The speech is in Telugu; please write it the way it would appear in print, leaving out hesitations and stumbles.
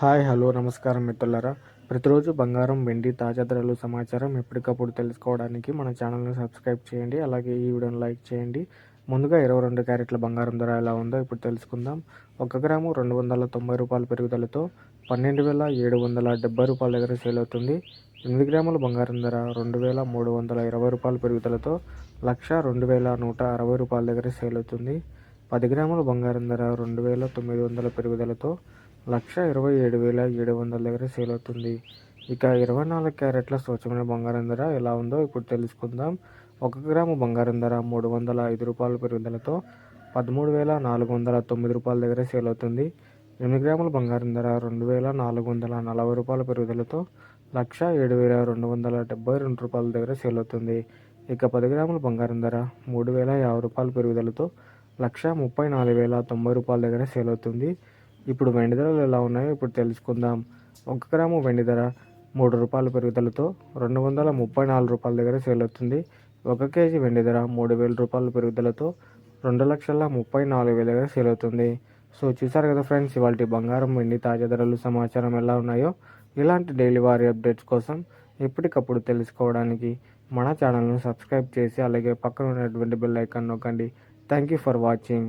హాయ్ హలో నమస్కారం మిత్రులారా. ప్రతిరోజు బంగారం వెండి తాజా ధరలు సమాచారం ఎప్పటికప్పుడు తెలుసుకోవడానికి మన ఛానల్ని సబ్స్క్రైబ్ చేయండి. అలాగే ఈ వీడియోని లైక్ చేయండి. ముందుగా 22 క్యారెట్ల బంగారం ధర ఎలా ఉందో ఇప్పుడు తెలుసుకుందాం. 1 గ్రాము 290 రూపాయల పెరుగుదలతో 12,770 రూపాయల దగ్గర సేల్ అవుతుంది. 8 గ్రాముల బంగారం ధర 2,320 రూపాయల పెరుగుదలతో 1,02,160 రూపాయల దగ్గర సేల్ అవుతుంది. 10 గ్రాముల బంగారం ధర 2,900 పెరుగుదలతో 1,27,700 దగ్గర సేల్ అవుతుంది. ఇక 24 క్యారెట్ల స్వచ్ఛమైన బంగారం ధర ఎలా ఉందో ఇప్పుడు తెలుసుకుందాం. 1 గ్రాము బంగారం ధర 305 రూపాయల పెరుగుదలతో 13,409 రూపాయల దగ్గర సేల్ అవుతుంది. 8 గ్రాముల బంగారం ధర 2,440 రూపాయల పెరుగుదలతో 1,07,272 రూపాయల దగ్గర సేల్ అవుతుంది. ఇక 10 గ్రాముల బంగారం ధర 3,050 రూపాయల పెరుగుదలతో 1,34,090 రూపాయల దగ్గర సేల్ అవుతుంది. ఇప్పుడు వెండి ధరలు ఎలా ఉన్నాయో ఇప్పుడు తెలుసుకుందాం. 1 గ్రాము వెండి ధర 3 రూపాయల పెరుగుదలతో 234 రూపాయల దగ్గర సేల్ అవుతుంది. 1 కేజీ వెండి ధర 3,000 రూపాయల పెరుగుదలతో 2,34,000 దగ్గర సేల్ అవుతుంది. సో చూసారు కదా ఫ్రెండ్స్, ఇవాళ బంగారం వెండి తాజా ధరలు సమాచారం ఎలా ఉన్నాయో. ఇలాంటి డైలీ వారీ అప్డేట్స్ కోసం ఎప్పటికప్పుడు తెలుసుకోవడానికి మన ఛానల్ను సబ్స్క్రైబ్ చేసి అలాగే పక్కన ఉన్నటువంటి బెల్ ఐకాన్ నొక్కండి. Thank you for watching.